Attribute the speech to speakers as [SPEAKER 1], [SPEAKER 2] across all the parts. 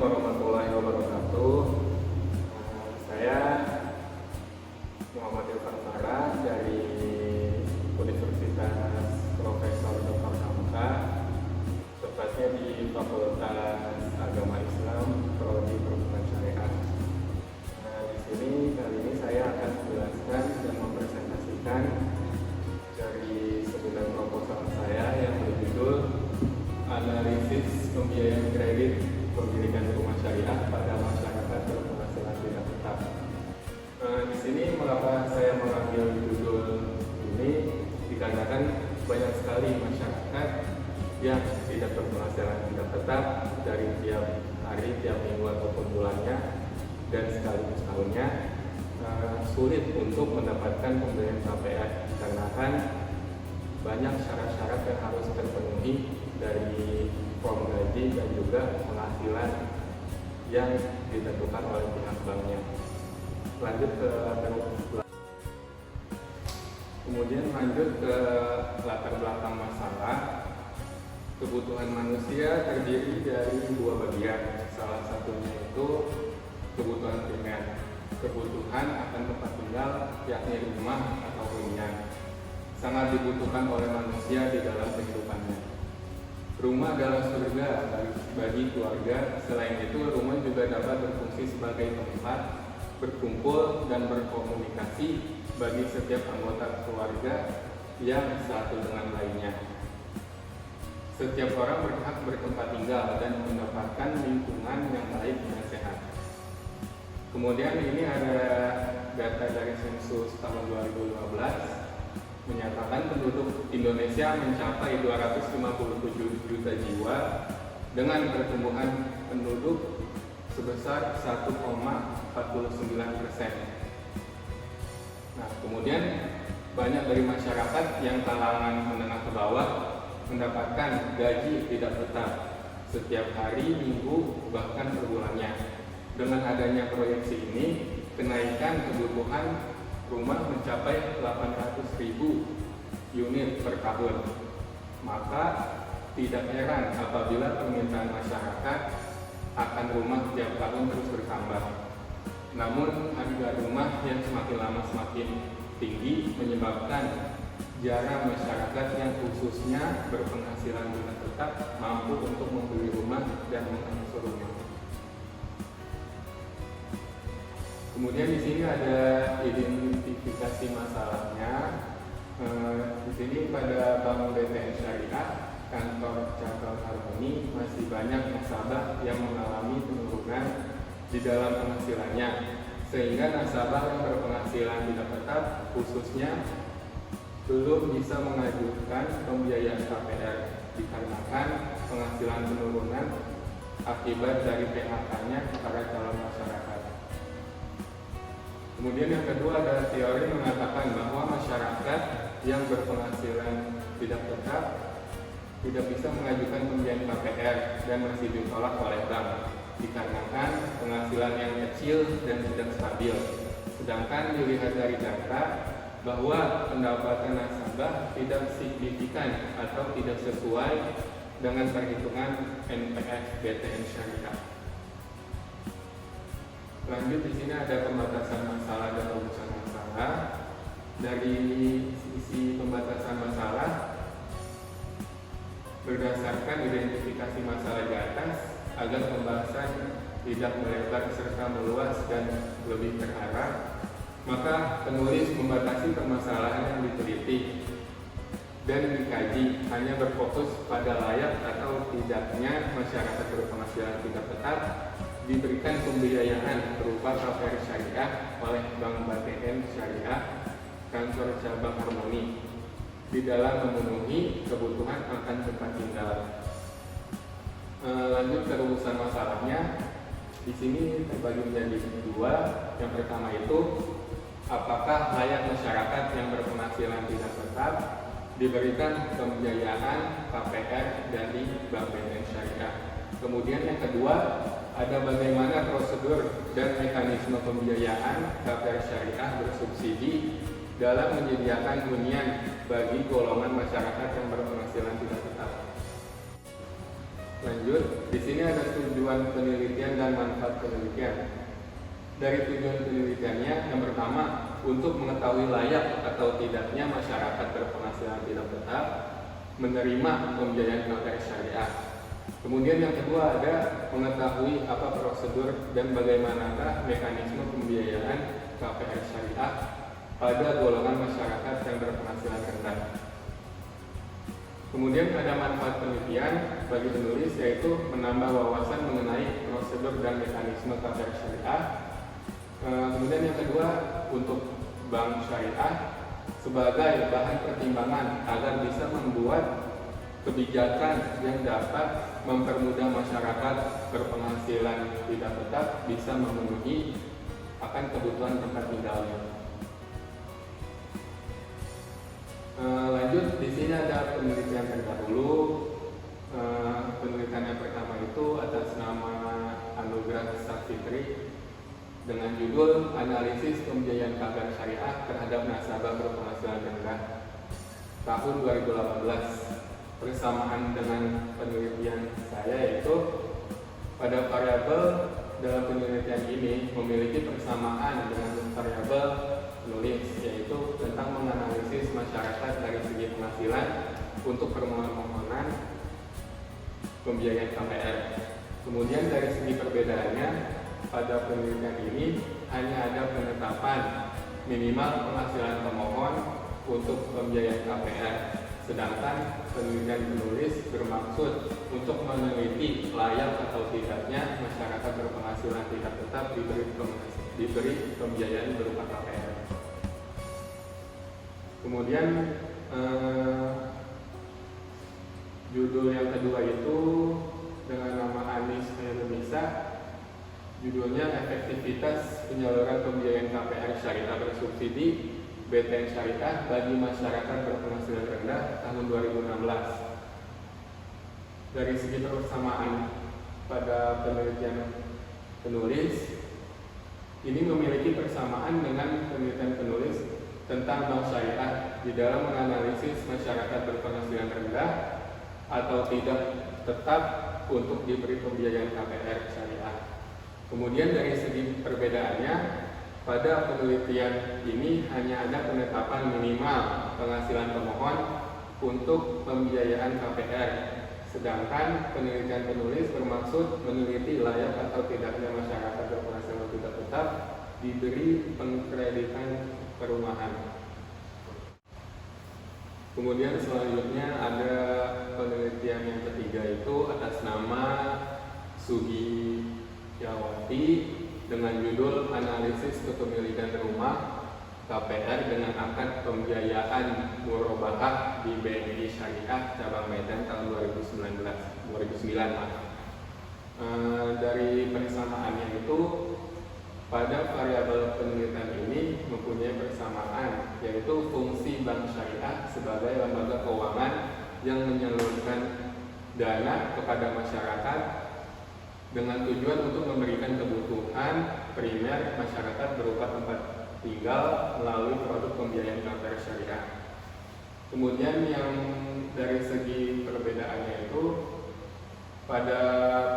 [SPEAKER 1] Assalamualaikum warahmatullahi wabarakatuh. Saya Muhammad Irfan Farah dari Universitas Profesor Dr. Hamka, tepatnya di Fakultas Agama Islam, Prodi Perhubungan Syariah. Di sini kali ini saya akan menjelaskan dan mempresentasikan dari sebutan proposal saya yang berjudul Analisis Pembiayaan Kredit Pemilikan Rumah Syariah pada Masyarakat Berpenghasilan Tidak Tetap. Di sini mengapa saya mengambil judul ini, dikarenakan banyak sekali masyarakat yang tidak berpenghasilan tidak tetap dari tiap hari, tiap minggu ataupun bulannya, dan sekaligus tahunnya sulit untuk mendapatkan pemberian KPR dikarenakan banyak syarat-syarat yang harus terpenuhi dari form gaji dan juga penghasilan yang ditentukan oleh pihak banknya. Lanjut ke latar belakang. Kemudian lanjut ke latar belakang masalah. Kebutuhan manusia terdiri dari dua bagian. Salah satunya itu kebutuhan primer, kebutuhan akan tempat tinggal, yakni rumah atau hunian. Sangat dibutuhkan oleh manusia di dalam kehidupannya. Rumah adalah surga bagi keluarga. Selain itu, rumah juga dapat berfungsi sebagai tempat berkumpul dan berkomunikasi bagi setiap anggota keluarga yang satu dengan lainnya. Setiap orang berhak bertempat tinggal dan mendapatkan lingkungan yang baik dan sehat. Kemudian ini ada data dari sensus tahun 2015 menyatakan penduduk Indonesia mencapai 257 juta jiwa dengan pertumbuhan penduduk sebesar 1,49%. Nah, kemudian banyak dari masyarakat yang kalangan menengah ke bawah mendapatkan gaji tidak tetap setiap hari, minggu, bahkan per bulannya. Dengan adanya proyeksi ini, kenaikan kebutuhan rumah mencapai 800.000 unit per tahun. Maka tidak heran apabila permintaan masyarakat akan rumah tiap tahun terus bertambah. Namun harga rumah yang semakin lama semakin tinggi menyebabkan jarang masyarakat yang khususnya berpenghasilan tidak tetap mampu untuk membeli rumah dan mengangsur rumah. Kemudian di sini ada identifikasi masalahnya. Di sini pada Bank BTN Syariah, kantor cabang Harmoni, masih banyak nasabah yang mengalami penurunan di dalam penghasilannya, sehingga nasabah yang berpenghasilan tidak tetap khususnya belum bisa mengajukan pembiayaan KPR dikarenakan penghasilan penurunan akibat dari PHK-nya para calon masyarakat. Kemudian yang kedua adalah teori mengatakan bahwa masyarakat yang berpenghasilan tidak tetap tidak bisa mengajukan pembiayaan KPR dan masih ditolak oleh bank dikarenakan penghasilan yang kecil dan tidak stabil. Sedangkan dilihat dari data bahwa pendapatan nasabah tidak signifikan atau tidak sesuai dengan perhitungan NPS BTN Syariah. Lanjut, di sini ada pembatasan masalah dan rumusan masalah. Dari sisi pembatasan masalah, berdasarkan identifikasi masalah di atas, agar pembahasan tidak melebar serta meluas dan lebih terarah, maka penulis membatasi permasalahan yang diteliti dan dikaji hanya berfokus pada layak atau tidaknya masyarakat berpenghasilan tidak tetap diberikan pembiayaan berupa KPR syariah oleh Bank BTN Syariah kantor cabang Harmoni di dalam memenuhi kebutuhan akan tempat tinggal. Lanjut ke rumusan masalahnya. Di sini terbagi menjadi dua. Yang pertama itu, apakah layak masyarakat yang berpenghasilan tidak tetap diberikan pembiayaan KPR dari Bank BTN Syariah. Kemudian yang kedua, ada bagaimana prosedur dan mekanisme pembiayaan KPR syariah bersubsidi dalam menyediakan hunian bagi golongan masyarakat yang berpenghasilan tidak tetap. Lanjut, di sini ada tujuan penelitian dan manfaat penelitian. Dari tujuan penelitiannya, yang pertama, untuk mengetahui layak atau tidaknya masyarakat berpenghasilan tidak tetap menerima pembiayaan KPR syariah. Kemudian yang kedua ada mengetahui apa prosedur dan bagaimanakah mekanisme pembiayaan KPR syariah pada golongan masyarakat yang berpenghasilan rendah. Kemudian ada manfaat penelitian bagi penulis, yaitu menambah wawasan mengenai prosedur dan mekanisme KPR syariah. Kemudian yang kedua, untuk bank syariah sebagai bahan pertimbangan agar bisa membuat kebijakan yang dapat mempermudah masyarakat berpenghasilan tidak tetap bisa memenuhi akan kebutuhan tempat tinggalnya. Lanjut, di sini ada penelitian terdahulu. Penelitian yang pertama itu atas nama Anugrah Safitri dengan judul Analisis Pembiayaan KPR Syariah terhadap Nasabah Berpenghasilan Rendah tahun 2018. Persamaan dengan penelitian saya yaitu pada variabel dalam penelitian ini memiliki persamaan dengan variabel penulis, yaitu tentang menganalisis masyarakat dari segi penghasilan untuk permohonan pembiayaan KPR. Kemudian dari segi perbedaannya, pada penelitian ini hanya ada penetapan minimal penghasilan pemohon untuk pembiayaan KPR, sedangkan penelitian penulis bermaksud untuk meneliti layak atau tidaknya masyarakat berpenghasilan tidak tetap diberi pembiayaan berupa KPR. Kemudian judul yang kedua itu dengan nama Anis Khairunisa, judulnya Efektivitas Penyaluran Pembiayaan KPR Syariah Bersubsidi BTN Syariah bagi Masyarakat Berpenghasilan Rendah tahun 2016. Dari segi persamaan pada penelitian penulis, ini memiliki persamaan dengan penelitian penulis tentang bank syariah di dalam menganalisis masyarakat berpenghasilan rendah atau tidak tetap untuk diberi pembiayaan KPR syariah. Kemudian dari segi perbedaannya, pada penelitian ini hanya ada penetapan minimal penghasilan pemohon untuk pembiayaan KPR, sedangkan penelitian penulis bermaksud meneliti layak atau tidaknya masyarakat berpenghasilan tidak tetap diberi pengkreditan perumahan. Kemudian selanjutnya ada penelitian yang ketiga itu atas nama Sugiyawati dengan judul Analisis Kepemilikan Rumah KPR dengan akad pembiayaan murabahah di BNI Syariah cabang Medan tahun 2009. Dari persamaannya itu, pada variabel penelitian ini mempunyai persamaan, yaitu fungsi bank syariah sebagai lembaga keuangan yang menyalurkan dana kepada masyarakat dengan tujuan untuk memberikan kebutuhan primer masyarakat berupa tempat tinggal melalui produk pembiayaan KPR syariah. Kemudian yang dari segi perbedaannya itu, pada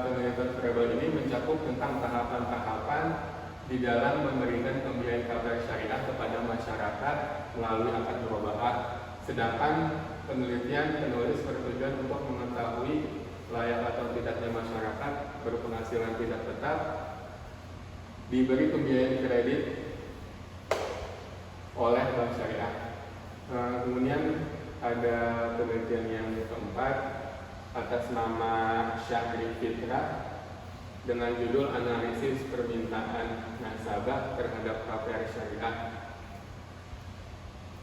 [SPEAKER 1] penelitian variabel ini mencakup tentang tahapan-tahapan di dalam memberikan pembiayaan KPR syariah kepada masyarakat melalui akad murabahah, sedangkan penelitian penulis bertujuan untuk mengetahui layak atau tidaknya masyarakat berpenghasilan tidak tetap diberi pembiayaan kredit oleh bank syariah. Kemudian ada penelitian yang keempat atas nama Syahri Fitrah dengan judul Analisis Permintaan Nasabah terhadap KPR Syariah.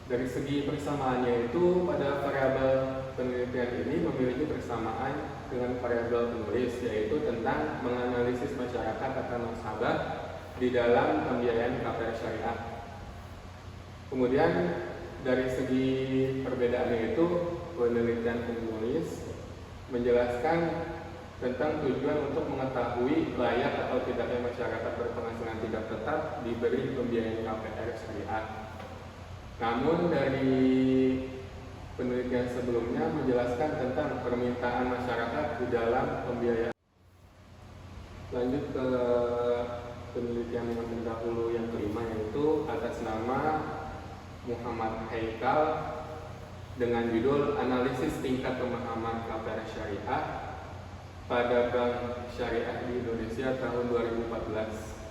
[SPEAKER 1] Dari segi persamaannya itu, pada variabel penelitian ini memiliki persamaan dengan variabel penulis, yaitu tentang menganalisis masyarakat atau nasabah di dalam pembiayaan KPR Syariah. Kemudian dari segi perbedaannya itu, penelitian penulis menjelaskan tentang tujuan untuk mengetahui layak atau tidaknya masyarakat berpenghasilan tidak tetap diberi pembiayaan KPR syariah. Namun dari penelitian sebelumnya menjelaskan tentang permintaan masyarakat di dalam pembiayaan. Lanjut ke penelitian yang terdahulu yang kelima, yaitu atas nama Muhammad Haikal dengan judul Analisis Tingkat Pemahaman KPR Syariah pada Bank Syariah di Indonesia tahun 2014.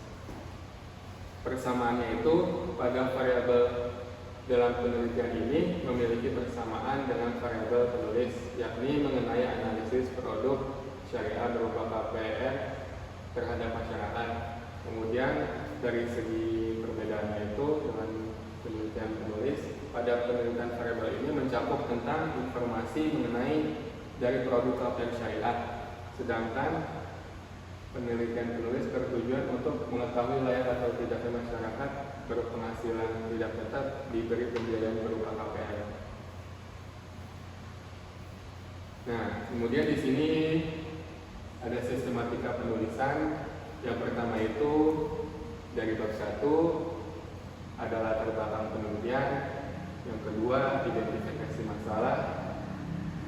[SPEAKER 1] Persamaannya itu pada variabel dalam penelitian ini memiliki persamaan dengan variabel penulis, yakni mengenai analisis produk syariah berupa KPR terhadap masyarakat. Kemudian dari segi perbedaannya itu dengan penelitian penulis, pada penelitian variabel ini mencakup tentang informasi mengenai dari produk KPR syariah, sedangkan penelitian penulis bertujuan untuk mengetahui layak atau tidaknya masyarakat berpenghasilan tidak tetap diberi pembiayaan berupa KPR. Nah, kemudian di sini ada sistematika penulisan. Yang pertama itu dari bab 1 adalah latar belakang penelitian, yang kedua identifikasi masalah,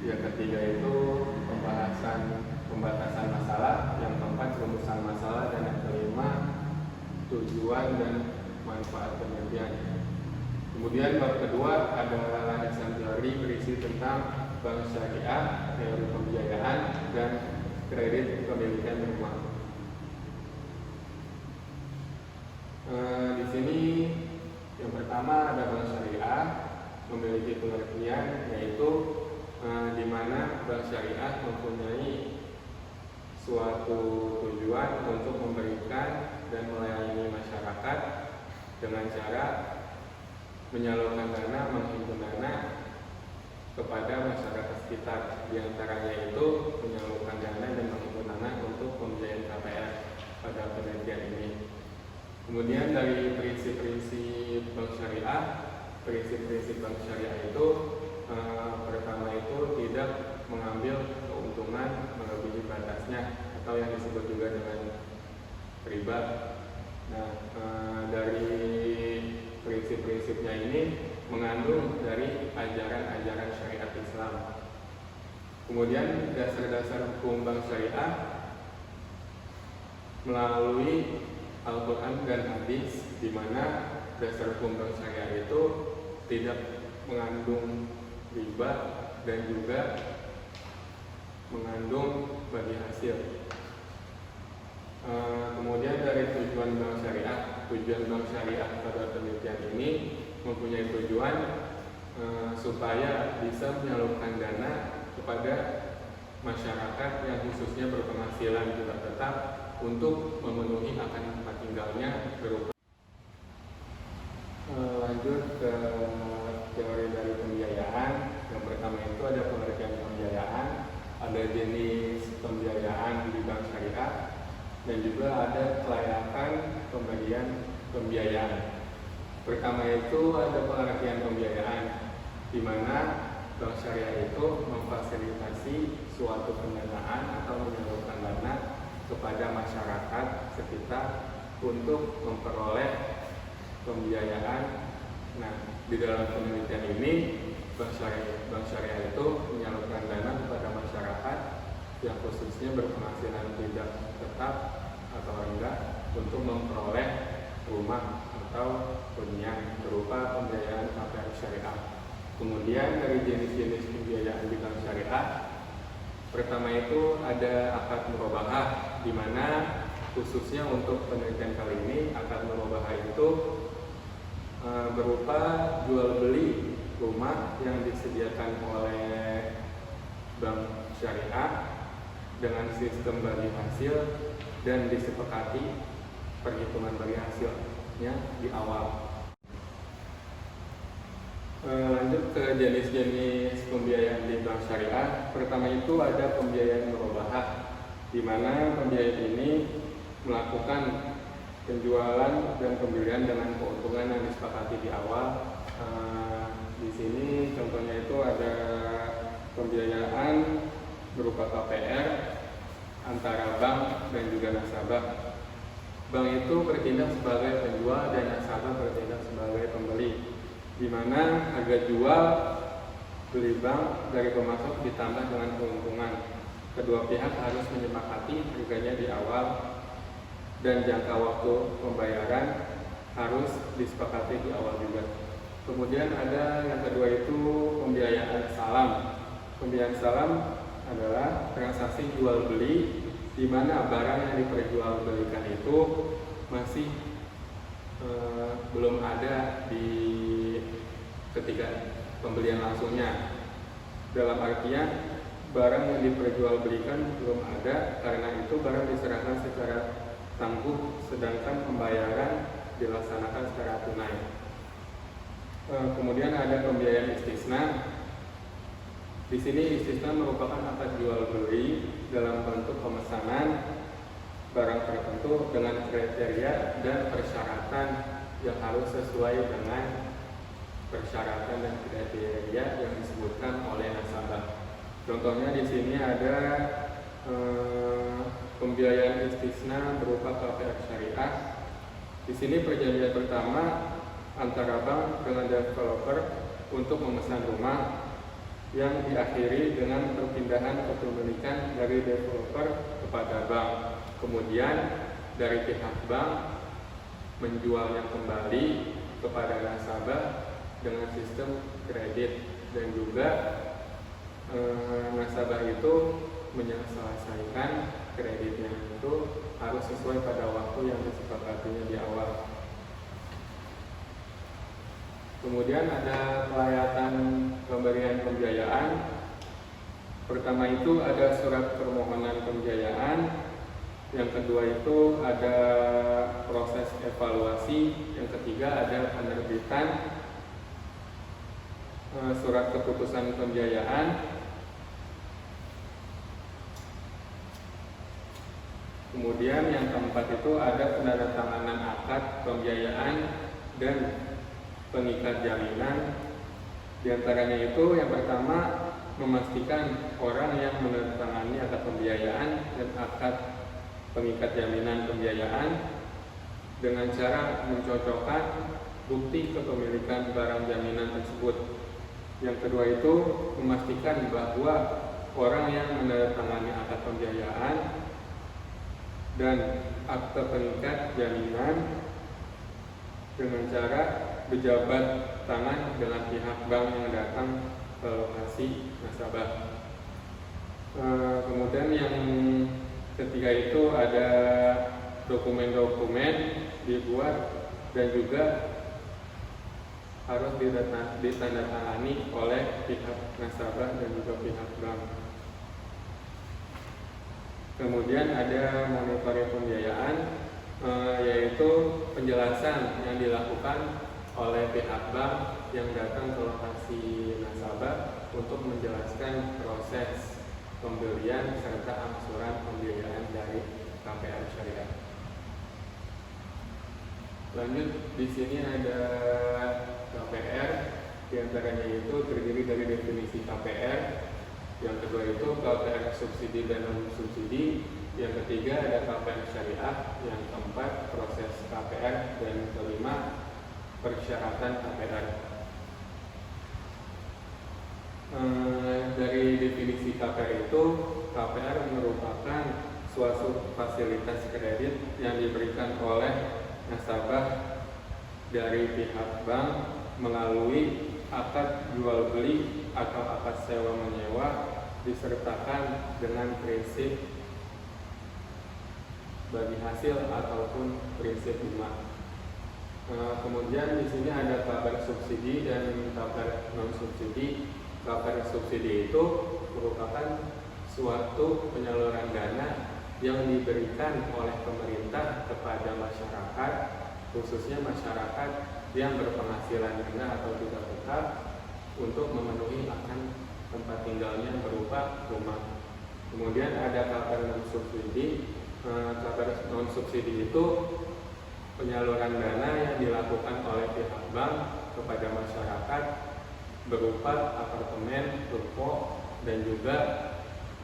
[SPEAKER 1] yang ketiga itu pembatasan masalah, yang keempat rumusan masalah, dan yang kelima tujuan dan manfaat penelitian. Kemudian bab kedua adalah landasan teori berisi tentang bank syariah, teori pembiayaan, dan kredit kepemilikan rumah. Di sini yang pertama ada bank syariah memiliki pengertian, yaitu di mana bank syariah mempunyai suatu tujuan untuk memberikan dan melayani masyarakat dengan cara menyalurkan dana, menghimpun dana kepada masyarakat sekitar. Di antaranya itu menyalurkan dana dan menghimpun dana untuk pembiayaan KPR pada penelitian ini. Kemudian dari prinsip-prinsip bank syariah, prinsip-prinsip bank syariah itu pertama itu tidak mengambil keuntungan melebihi batasnya atau yang disebut juga dengan riba. Nah, dari prinsip-prinsipnya ini mengandung dari ajaran-ajaran syariat Islam. Kemudian dasar-dasar hukum bank syariah melalui Al-Quran dan Hadis, di mana dasar hukum bank syariah itu tidak mengandung riba dan juga mengandung bagi hasil. Kemudian dari tujuan bank syariah pada penelitian ini mempunyai tujuan supaya bisa menyalurkan dana kepada masyarakat yang khususnya berpenghasilan tidak tetap untuk memenuhi akan tempat tinggalnya berupa. Lanjut ke teori dari pembiayaan. Yang pertama itu ada pengertian pembiayaan, ada jenis pembiayaan di bank syariah, dan juga ada kelayakan pemberian pembiayaan. Pertama itu ada pengertian pembiayaan, di mana bank syariah itu memfasilitasi suatu pendanaan atau menyalurkan dana kepada masyarakat sekitar untuk memperoleh pembiayaan. Nah, di dalam penelitian ini bank syariah itu menyalurkan dana kepada masyarakat yang khususnya berpenghasilan tidak tetap atau rendah untuk memperoleh rumah atau hunian berupa pembiayaan KPR syariah. Kemudian dari jenis-jenis pembiayaan di bank syariah, pertama itu ada akad murabahah, di mana khususnya untuk penelitian kali ini akad murabahah itu berupa jual beli rumah yang disediakan oleh bank syariah dengan sistem bagi hasil dan disepakati perhitungan bagi hasilnya di awal. Lanjut ke jenis-jenis pembiayaan di bank syariah. Pertama itu ada pembiayaan murabahah, di mana pembiayaan ini melakukan penjualan dan pembelian dengan keuntungan yang disepakati di awal. Di sini contohnya itu ada pembiayaan berupa KPR antara bank dan juga nasabah. Bank itu bertindak sebagai penjual dan nasabah bertindak sebagai pembeli, di mana harga jual beli bank dari pemasok ditambah dengan keuntungan. Kedua pihak harus menyepakati harganya di awal dan jangka waktu pembayaran harus disepakati di awal juga. Kemudian ada yang kedua itu pembiayaan salam. Pembiayaan salam adalah transaksi jual beli di mana barang yang diperjualbelikan itu masih belum ada di ketika pembelian langsungnya. Dalam artian barang yang diperjualbelikan belum ada, karena itu barang diserahkan secara tangguh sedangkan pembayaran dilaksanakan secara tunai. Kemudian ada pembiayaan istisna. Di sini istisna merupakan akad jual beli dalam bentuk pemesanan barang tertentu dengan kriteria dan persyaratan yang harus sesuai dengan persyaratan dan kriteria yang disebutkan oleh nasabah. Contohnya di sini ada pembiayaan istisna berupa KPR syariah. Di sini perjanjian pertama antara bank dengan developer untuk memesan rumah yang diakhiri dengan perpindahan kepemilikan dari developer kepada bank. Kemudian dari pihak bank menjualnya kembali kepada nasabah dengan sistem kredit, dan juga nasabah itu menyelesaikan kreditnya itu harus sesuai pada waktu yang disepakatinya di awal. Kemudian ada pelayatan pemberian pembiayaan. Pertama itu ada surat permohonan pembiayaan. Yang kedua itu ada proses evaluasi. Yang ketiga ada penerbitan surat keputusan pembiayaan. Kemudian yang keempat itu ada penandatanganan akad pembiayaan dan pengikat jaminan. Di antaranya itu yang pertama memastikan orang yang menandatangani akad pembiayaan dan akad pengikat jaminan pembiayaan dengan cara mencocokkan bukti kepemilikan barang jaminan tersebut. Yang kedua itu memastikan bahwa orang yang menandatangani akad pembiayaan dan akte pengikat jaminan dengan cara berjabat tangan dengan pihak bank yang datang ke lokasi nasabah. Kemudian yang ketiga itu ada dokumen-dokumen dibuat dan juga harus ditandatangani oleh pihak nasabah dan juga pihak bank. Kemudian ada monitoring pembiayaan, yaitu penjelasan yang dilakukan oleh pihak bank yang datang ke lokasi nasabah untuk menjelaskan proses pembelian serta angsuran pembiayaan dari KPR syariah. Lanjut, di sini ada KPR, di antaranya itu terdiri dari definisi KPR. Yang kedua itu KPR subsidi dan non subsidi. Yang ketiga ada KPR syariah. Yang keempat proses KPR, dan kelima persyaratan KPR. Dari definisi KPR itu, KPR merupakan suatu fasilitas kredit yang diberikan oleh nasabah dari pihak bank melalui akad jual beli atau akad sewa menyewa disertakan dengan prinsip bagi hasil ataupun prinsip bunga. Kemudian di sini ada KPR subsidi dan KPR non subsidi. KPR subsidi itu merupakan suatu penyaluran dana yang diberikan oleh pemerintah kepada masyarakat, khususnya masyarakat yang berpenghasilan rendah atau tidak tetap, untuk memenuhi akan tempat tinggalnya berupa rumah. Kemudian ada KPR non subsidi. KPR non subsidi itu penyaluran dana yang dilakukan oleh pihak bank kepada masyarakat berupa apartemen, ruko, dan juga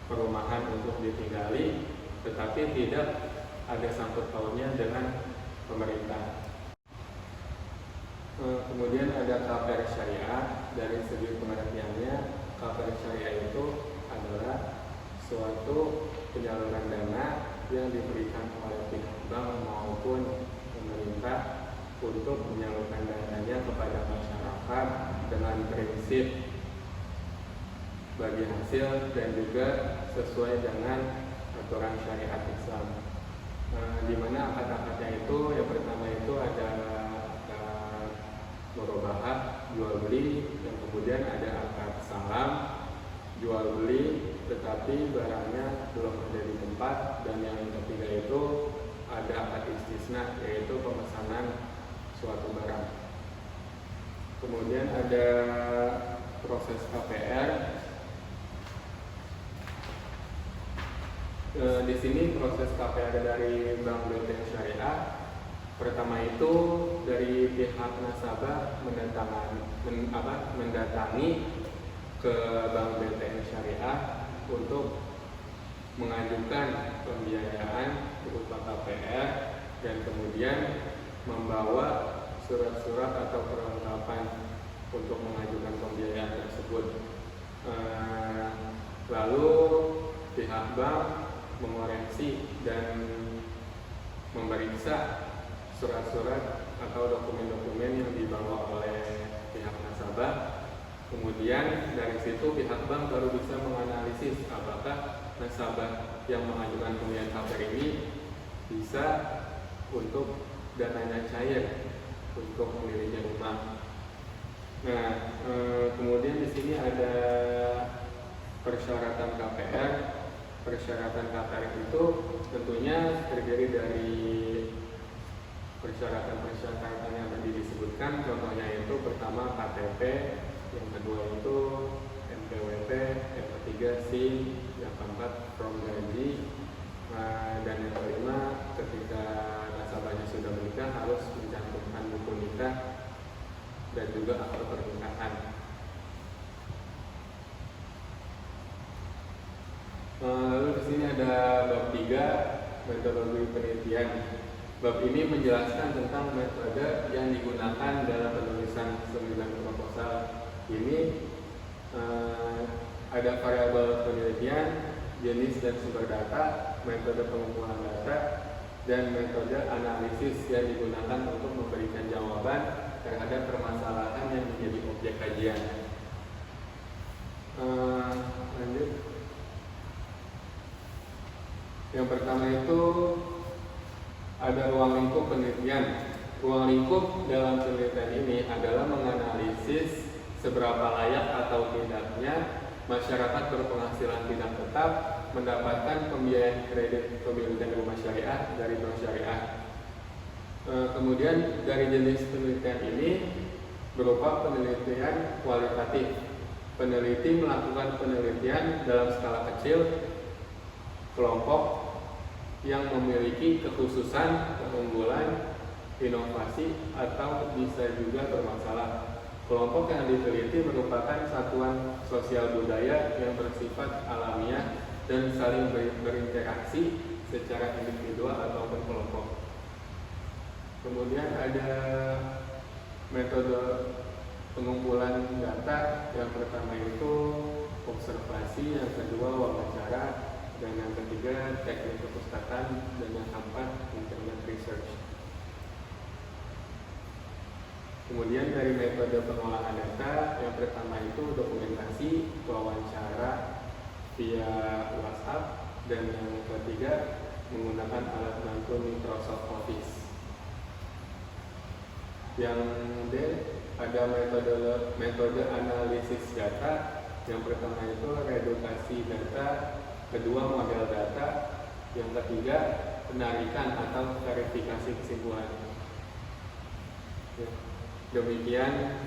[SPEAKER 1] perumahan untuk ditinggali, tetapi tidak ada sangkut pautnya dengan pemerintah. Kemudian ada KPR syariah. Dari segi pengertiannya, KPR syariah itu adalah suatu penyaluran dana yang diberikan oleh pihak bank maupun pemerintah untuk menyalurkan dananya kepada masyarakat dengan prinsip bagi hasil dan juga sesuai dengan aturan syariat Islam. Di mana akad-akadnya itu yang pertama itu ada akad murabahah jual beli, yang kemudian ada akad salam jual beli tetapi barangnya belum ada di tempat, dan yang ketiga itu ada akad istisna yaitu pemesanan suatu barang. Kemudian ada proses KPR. Di sini proses KPR dari Bank BTN Syariah, pertama itu dari pihak nasabah mendatangi ke Bank BTN Syariah untuk mengajukan pembiayaan berupa KPR dan kemudian membawa surat-surat atau perlengkapan untuk mengajukan pembiayaan tersebut. Lalu pihak bank mengoreksi dan memeriksa surat-surat atau dokumen-dokumen yang dibawa oleh pihak nasabah. Kemudian dari situ pihak bank baru bisa menganalisis apakah nasabah yang mengajukan pembiayaan KPR ini bisa untuk dananya cair untuk memiliki rumah. Nah, kemudian di sini ada persyaratan KPR. Persyaratan KPR itu tentunya terdiri dari persyaratan-persyaratan yang tadi disebutkan. Contohnya itu pertama KTP, yang kedua itu NPWP, yang ketiga SIM, yang keempat from gaji, dan yang kelima ketika nasabahnya sudah menikah harus mencantumkan buku nikah dan juga akte pernikahan. Lalu di sini ada bab 3, metodologi penelitian. Bab ini menjelaskan tentang metode yang digunakan dalam penulisan seminar proposal. Ini ada variabel penelitian, jenis dan sumber data, metode pengumpulan data, dan metode analisis yang digunakan untuk memberikan jawaban terhadap permasalahan yang menjadi objek kajian. Lanjut. Yang pertama itu ada ruang lingkup penelitian. Ruang lingkup dalam penelitian ini adalah menganalisis seberapa layak atau tidaknya masyarakat berpenghasilan tidak tetap mendapatkan pembiayaan kredit pemilikan rumah syariah dari bank syariah. Kemudian dari jenis penelitian ini berupa penelitian kualitatif. Peneliti melakukan penelitian dalam skala kecil, kelompok yang memiliki kekhususan, keunggulan, inovasi, atau bisa juga bermasalah. Kelompok yang diteliti merupakan satuan sosial budaya yang bersifat alamiah dan saling berinteraksi secara individual ataupun kelompok. Kemudian ada metode pengumpulan data. Yang pertama itu observasi, yang kedua wawancara, dan yang ketiga teknik perpustakaan, dan yang keempat internet research. Kemudian dari metode pengolahan data, yang pertama itu dokumentasi, wawancara via WhatsApp, dan yang ketiga menggunakan alat bantu Microsoft Office. Yang D ada metode analisis data. Yang pertama itu redukasi data, kedua model data, yang ketiga penarikan atau verifikasi kesimpulan. Demikian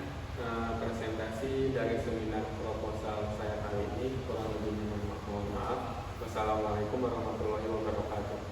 [SPEAKER 1] presentasi dari seminar proposal saya kali ini. Kurang lebihnya mohon maaf. Wassalamualaikum warahmatullahi wabarakatuh.